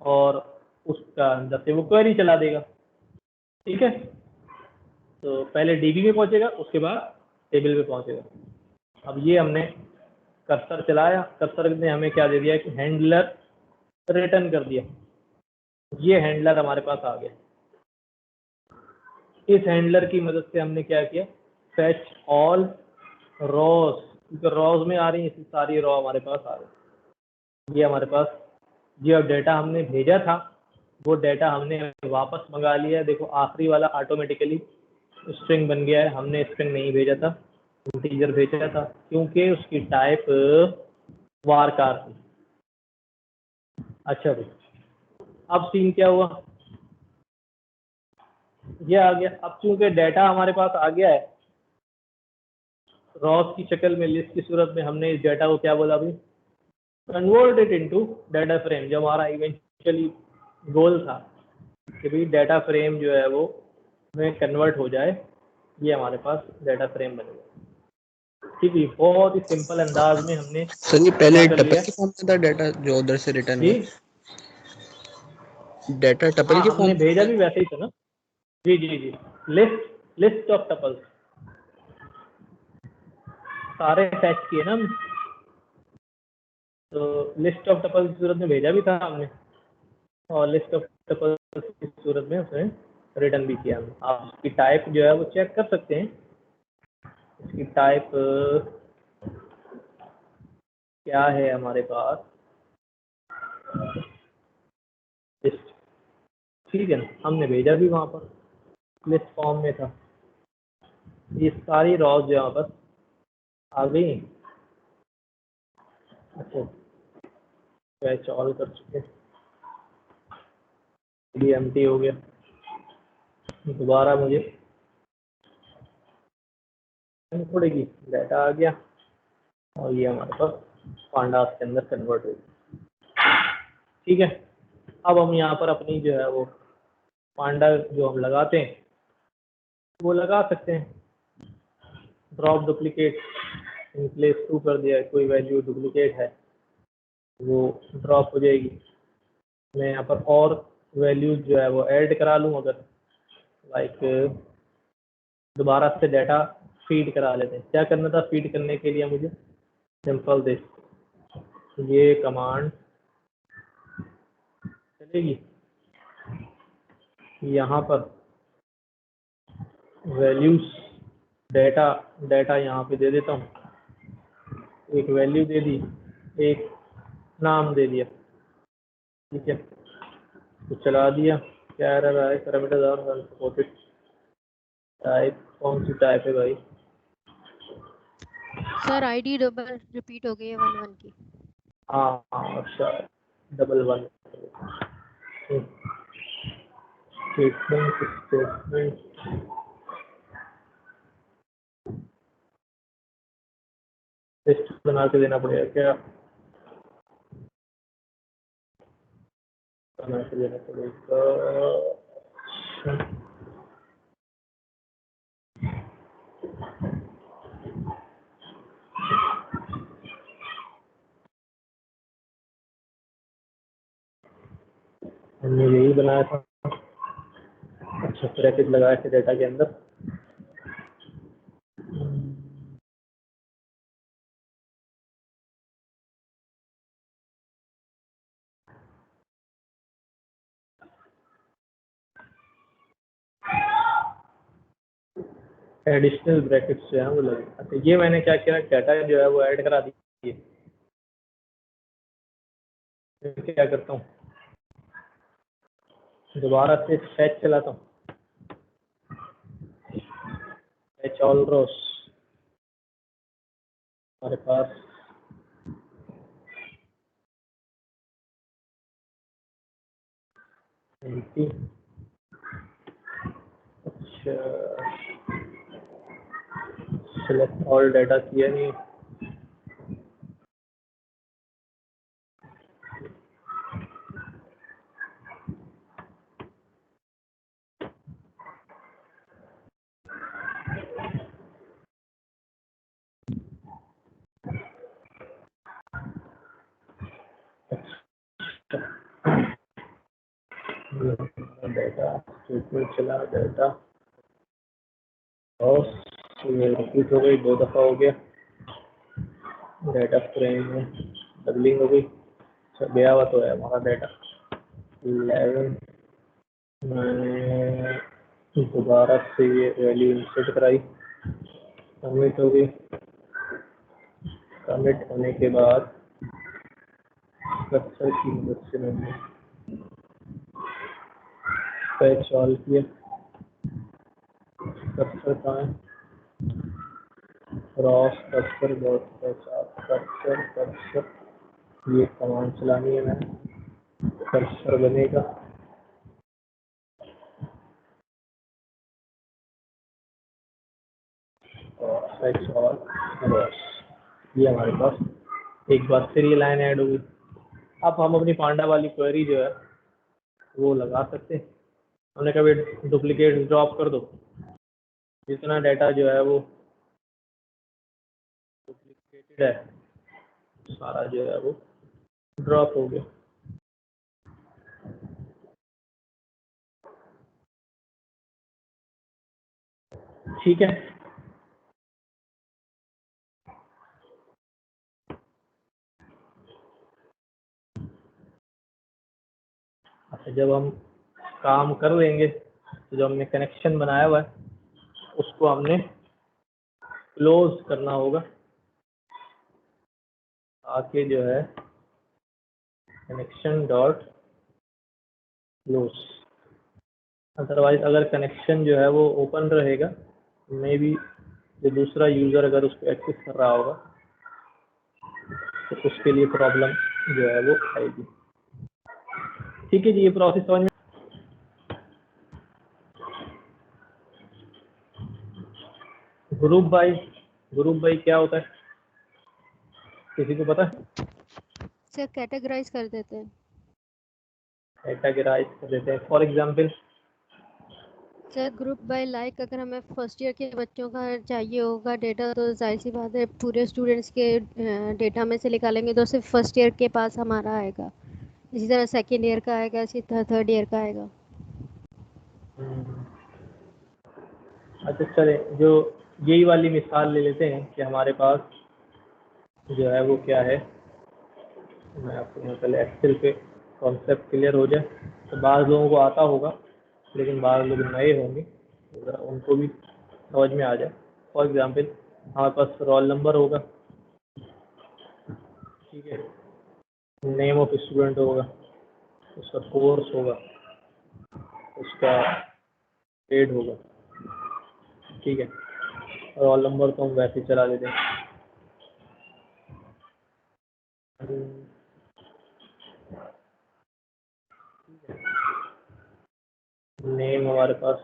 और उसका अंदर से वो क्वेरी चला देगा, ठीक है। तो पहले डीबी में पहुंचेगा, उसके बाद टेबल में पहुंचेगा। अब ये हमने कर्सर चलाया, कर्सर ने हमें क्या दे दिया कि हैंडलर रिटर्न कर दिया। ये हैंडलर हमारे पास आ गया। इस हैंडलर की मदद से हमने क्या किया, फेच ऑल रॉज, क्योंकि रॉज में आ रही है सारी रॉ हमारे पास आ रही। ये हमारे पास जो डेटा हमने भेजा था वो डेटा हमने वापस मंगा लिया। देखो आखिरी वाला ऑटोमेटिकली स्ट्रिंग बन गया है, हमने स्ट्रिंग नहीं भेजा था, इंटीजर भेजा था, क्योंकि उसकी टाइप वारकार थी। अच्छा भाई, अब सीन क्या हुआ, ये आ गया। अब चूंकि डेटा हमारे पास आ गया है रॉस की शक्ल में, लिस्ट की सूरत में, हमने इस डेटा को क्या बोला अभी, convert it into data frame. जो हमारा इवेंचुअली गोल था कि भाई डाटा फ्रेम जो है वो में कन्वर्ट हो जाए, ये हमारे पास डाटा फ्रेम बनेगा। ठीक है, बहुत ही सिंपल अंदाज में हमने सर, ये पहले कर लिया। टपल के फॉर्म में था डाटा जो उधर से रिटर्न जी हुआ, डाटा टपल हाँ, के हमने फॉर्म भेजा भी वैसे ही था ना। जी जी जी, लिस्ट ऑफ टपल्स सारे फैच किए ना हमने, तो लिस्ट ऑफ टपल्स की सूरत में भेजा भी था हमने, और लिस्ट ऑफ टपल्स की सूरत में उसने रिटर्न भी किया हमने। आप इसकी टाइप जो है वो चेक कर सकते हैं, इसकी टाइप क्या है हमारे पास लिस्ट, ठीक है ना, हमने भेजा भी वहाँ पर लिस्ट फॉर्म में था। ये सारी रॉज जो यहाँ पर आ गई। अच्छा, फैच ऑल कर चुके, ये एम्प्टी हो गया। दोबारा मुझे पड़ेगी, डाटा आ गया और ये हमारे पास पांडास के अंदर कन्वर्ट हो गया। ठीक है, अब हम यहाँ पर अपनी जो है वो पांडा जो हम लगाते हैं वो लगा सकते हैं। ड्रॉप डुप्लीकेट इन प्लेस 2 कर दिया है, कोई वैल्यू डुप्लीकेट है वो ड्रॉप हो जाएगी। मैं यहाँ पर और वैल्यूज जो है वो ऐड करा लूँ, अगर लाइक दोबारा से डाटा फीड करा लेते हैं। क्या करना था फीड करने के लिए मुझे? सिंपल दिस, ये कमांड चलेगी। यहाँ पर वैल्यूज डाटा यहाँ पे दे देता हूँ, एक वैल्यू दे दी, एक नाम दे दिया, ठीक है, तो चला दिया। क्या एरर आया? Parameters are unsupported. टाइप कौन सी टाइप है भाई? सर आईडी डबल रिपीट हो गई है 11 की। हाँ अच्छा, 11 स्टेटमेंट लिस्ट बना के देना पड़ेगा क्या? बना के देना पड़ेगा। हमने यही बनाया था। अच्छा, ब्रैकेट लगाया थे डाटा के अंदर। एडिशनल ब्रैकेट्स जो है वो लगे। अच्छा, ये मैंने क्या किया, डाटा जो है वो ऐड करा दिए। क्या करता हूँ, दोबारा से फैच चलाता हूँ, फैच ऑल रोस। हमारे पास एम्प्टी। अच्छा, सिलेक्ट ऑल डाटा किया नहीं। डाटा स्टेटमेंट चला, डाटा और रिपीट हो गई, 2 दफ़ा हो गया। डाटा फ्रेम में डबलिंग हो गई। अच्छा, गया हुआ तो है हमारा डाटा 11। मैंने दोबारा से ये वैल्यू इंसर्ट कराई, सबमिट हो गई। सबमिट होने के बाद कर्सर की मदद से मैंने फैच सॉल्व किया। कर्सर कहाँ है? Cross cursor dot cursor cursor, ये कमांड चलानी है मैंने। कर्सर बनेगा, और फैच ऑल क्रॉस। ये हमारे पास एक बार फिर ये लाइन ऐड होगी। अब हम अपनी पांडा वाली क्वेरी जो है वो लगा सकते हैं। हमने कभी डुप्लीकेट ड्रॉप कर दो, जितना डाटा जो है वो डुप्लीकेटेड है सारा जो है वो ड्रॉप हो गया। ठीक है, अच्छा, जब हम काम कर लेंगे तो जो हमने कनेक्शन बनाया हुआ है उसको हमने क्लोज करना होगा। आके जो है कनेक्शन डॉट क्लोज। अदरवाइज अगर कनेक्शन जो है वो ओपन रहेगा, मे बी जो दूसरा यूज़र अगर उसको एक्सेस कर रहा होगा तो उसके लिए प्रॉब्लम जो है वो आएगी। ठीक है जी, ये प्रोसेस समझ में। ग्रुप बाई क्या होता है, किसी को पता है? सर कैटेगराइज कर देते हैं। कैटेगराइज कर देते हैं। For example sir group by like अगर हमें फर्स्ट ईयर के बच्चों का चाहिए होगा डेटा तो जाहिर सी बात है पूरे स्टूडेंट्स के डेटा में से निकालेंगे तो सिर्फ फर्स्ट ईयर के पास हमारा आएगा। इसी तरह सेकेंड ईयर का आएगा, इसी तरह थर्ड ईयर का आएगा। अच्छा चले, जो यही वाली मिसाल ले लेते हैं कि हमारे पास जो है वो क्या है। मैं आपको यहाँ पहले एक्सेल पे कॉन्सेप्ट क्लियर हो जाए, तो बाज़ लोगों को आता होगा लेकिन बाज़ लोग नए होंगे, तो उनको भी समझ में आ जाए। फॉर एग्जांपल हमारे पास रोल नंबर होगा, ठीक है, नेम ऑफ स्टूडेंट होगा, उसका कोर्स होगा, उसका ग्रेड होगा, ठीक है। रोल नंबर तो हम वैसे चला देते हैं। नेम हमारे पास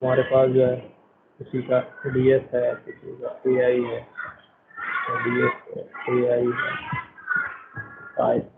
हमारे पास जो है किसी का डीएस है, किसी का एआई है, डीएस है, एआई है।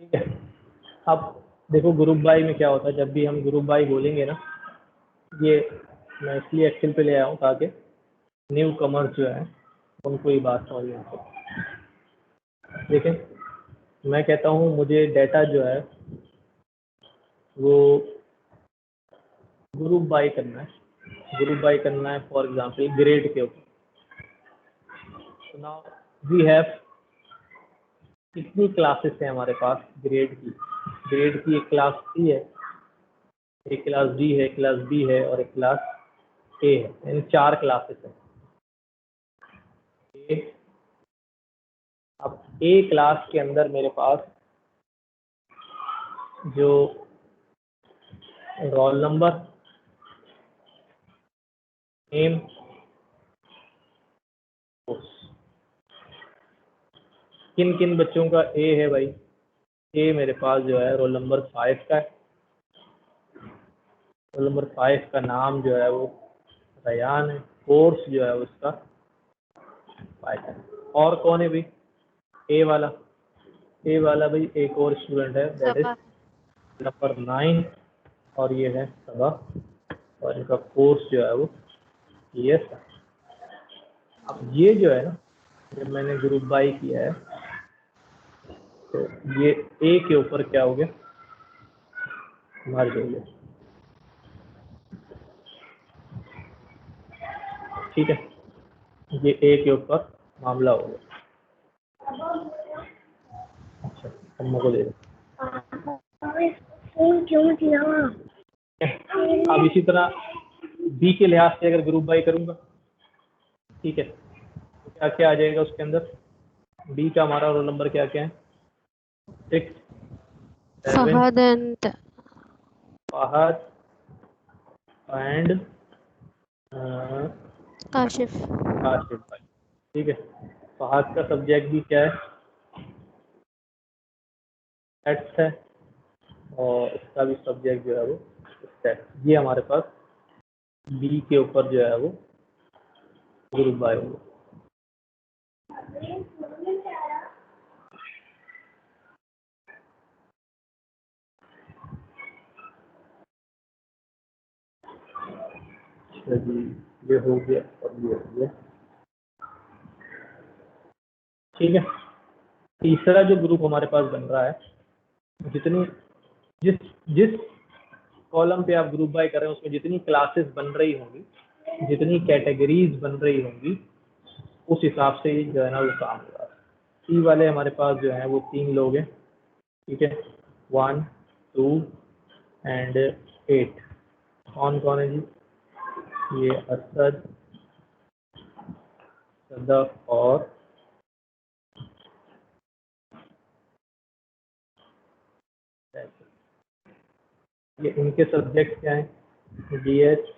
ठीक है, अब देखो ग्रुप बाई में क्या होता है। जब भी हम ग्रुप बाई बोलेंगे ना, ये मैं इसलिए एक्सेल पे ले आया हूँ ताकि न्यू कमर्स जो है उनको ये बात समझ में आ सके। देखें, मैं कहता हूँ मुझे डाटा जो है वो ग्रुप बाई करना है। ग्रुप बाई करना है फॉर एग्जांपल ग्रेड के ऊपर। तो नाउ वी हैव कितनी क्लासेस हैं हमारे पास ग्रेड की। ग्रेड की एक क्लास सी है, एक क्लास डी है, क्लास बी है और एक क्लास ए है, यानी 4 क्लासेस हैं। अब ए क्लास के अंदर मेरे पास जो रोल नंबर, नेम, किन किन बच्चों का ए है भाई। ए मेरे पास जो है रोल नंबर 5 का है। रोल नंबर 5 का नाम जो है वो रयान है। कोर्स जो है उसका पाइथन। और कौन है भाई? ए वाला। ए वाला भाई एक और स्टूडेंट है, दैट इज नंबर 9 और ये है सबा, और इनका कोर्स जो है वो यस है। अब ये जो है ना, जब मैंने ग्रुप बाई किया है तो ये ए के ऊपर क्या हो गया, मर्ज हो गया। ठीक है, ये ए के ऊपर मामला हो गया। अच्छा, अम्मा को दे दो। अब इसी तरह बी के लिहाज से अगर ग्रुप बाई करूंगा, ठीक है, तो क्या क्या आ जाएगा उसके अंदर। बी का हमारा रोल नंबर क्या क्या है? 6, 7, फहद एंड फहद, एंड काशिफ। काशिफ भाई। ठीक है, फहद का सब्जेक्ट भी क्या है, स्टैट्स है, और इसका भी सब्जेक्ट जो है वो स्टैट्स। ये हमारे पास बी के ऊपर जो है वो ग्रुप बाय होगा। अच्छा जी, ये हो गया और ये हो गया। ठीक है, तीसरा जो ग्रुप हमारे पास बन रहा है, जितनी जिस जिस कॉलम पे आप ग्रुप बाय कर रहे हैं उसमें जितनी क्लासेस बन रही होंगी, जितनी कैटेगरीज बन रही होंगी, उस हिसाब से जो है ना वो काम होगा। सी वाले हमारे पास जो है वो 3 लोग हैं। ठीक है, 1 2 एंड 8। कौन कौन है जी? ये असद, सदफ और ये इनके सब्जेक्ट क्या हैं? डीएस,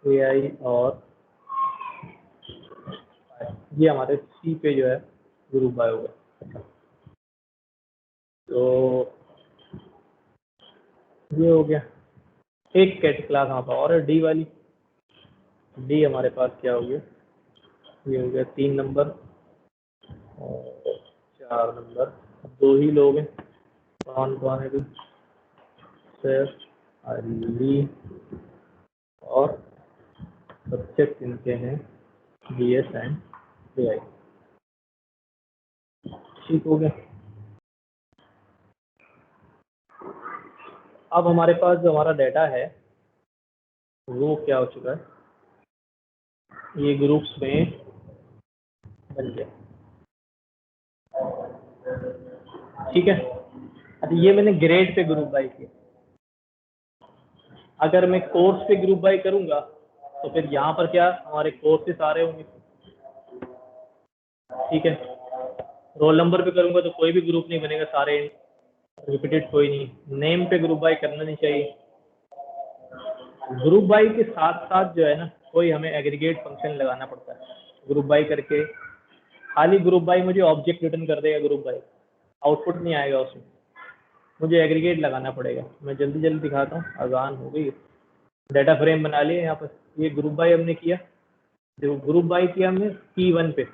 एआई और ये हमारे सी पे जो है ग्रुप बाय होगा। तो ये हो गया। एक कैट क्लास यहाँ पर और है डी वाली। डी हमारे पास क्या हो गया? ये हो गया 3 नंबर और 4 नंबर। 2 ही लोग हैं। कौन कौन है? सर अली और सब्जेक्ट इनके हैं डीएस एंड एआई। ठीक हो गया। अब हमारे पास जो हमारा डाटा है वो क्या हो चुका है, ये ग्रुप्स में बन गया। ठीक है, अब ये मैंने ग्रेड पे ग्रुप बाय किया। अगर मैं कोर्स पे ग्रुप बाय करूंगा तो फिर यहाँ पर क्या हमारे कोर्सेस आ रहे होंगे। ठीक है, रोल नंबर पे करूंगा तो कोई भी ग्रुप नहीं बनेगा, सारे रिपीटेड कोई नहीं। नेम पे ग्रुप बाय करना नहीं चाहिए। ग्रुप बाय के साथ साथ जो है ना कोई हमें एग्रीगेट फंक्शन लगाना पड़ता है। ग्रुप बाय करके खाली ग्रुप बाय मुझे ऑब्जेक्ट रिटर्न कर देगा, ग्रुप बाय आउटपुट नहीं आएगा उसमें, मुझे एग्रीगेट लगाना पड़ेगा। मैं जल्दी जल्दी दिखाता हूँ, अजान हो गई। डाटा फ्रेम बना लिए यहाँ पर। ये ग्रुप बाय हमने किया, जो ग्रुप बाय किया हमने P1 पे,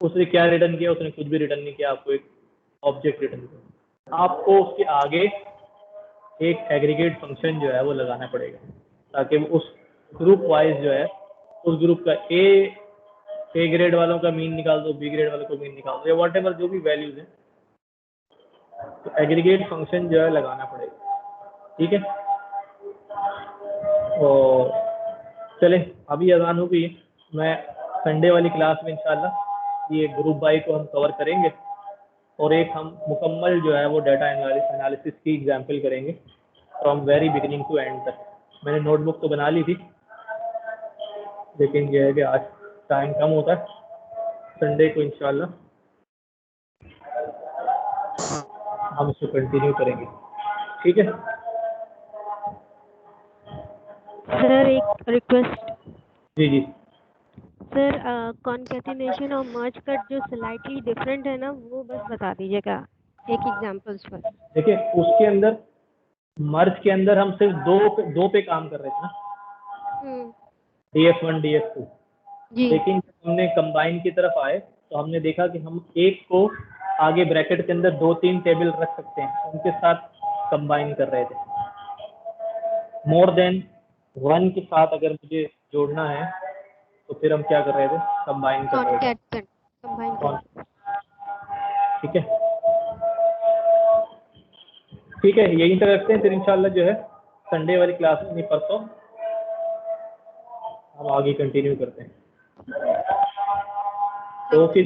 उसने क्या रिटर्न किया? उसने कुछ भी रिटर्न नहीं किया, आपको एक ऑब्जेक्ट रिटर्न किया। आपको उसके आगे एक एग्रीगेट फंक्शन जो है वो लगाना पड़ेगा ताकि वो उस ग्रुप वाइज जो है उस ग्रुप का ए ग्रेड वालों का मीन निकाल दो, बी ग्रेड वालों को मीन निकाल दो, या वॉट एवर जो भी वैल्यूज हैं, तो एग्रीगेट फंक्शन जो है लगाना पड़ेगा। ठीक है, और चले अभी अजान हो गई। मैं संडे वाली क्लास में इंशाल्लाह ये ग्रुप बाय को हम कवर करेंगे और एक हम मुकम्मल जो है वो डाटा एनालिसिस की एग्जांपल करेंगे from very beginning to end तक। मैंने नोटबुक तो बना ली थी, लेकिन यह है कि आज टाइम कम होता है। संडे को इंशाल्लाह हम इसको कंटिन्यू करेंगे। ठीक है सर, एक रिक्वेस्ट। जी जी। सर, कॉन्कैटिनेशन और मर्ज कट जो स्लाइटली डिफरेंट है ना, वो बस बता दीजिएगा एक एग्जांपल्स पर। देखिए उसके अंदर मर्ज के अंदर हम सिर्फ दो पे काम कर रहे थे ना, DF1 DF2। जी। लेकिन जब हमने कंबाइन की तरफ आए तो हमने देखा कि हम एक को आगे ब्रैकेट के अंदर 2-3 टेबल रख सकते हैं, उनके साथ कंबाइन कर रहे थे। मोर देन 1 के साथ अगर मुझे जोड़ना है तो फिर हम क्या कर रहे थे? कंबाइन कर रहे थे। कंबाइन कर। ठीक है, ठीक है, यहीं तक रखते हैं। फिर इंशाल्लाह जो है संडे वाली क्लास में परसों हम आगे कंटिन्यू करते हैं। तो फिर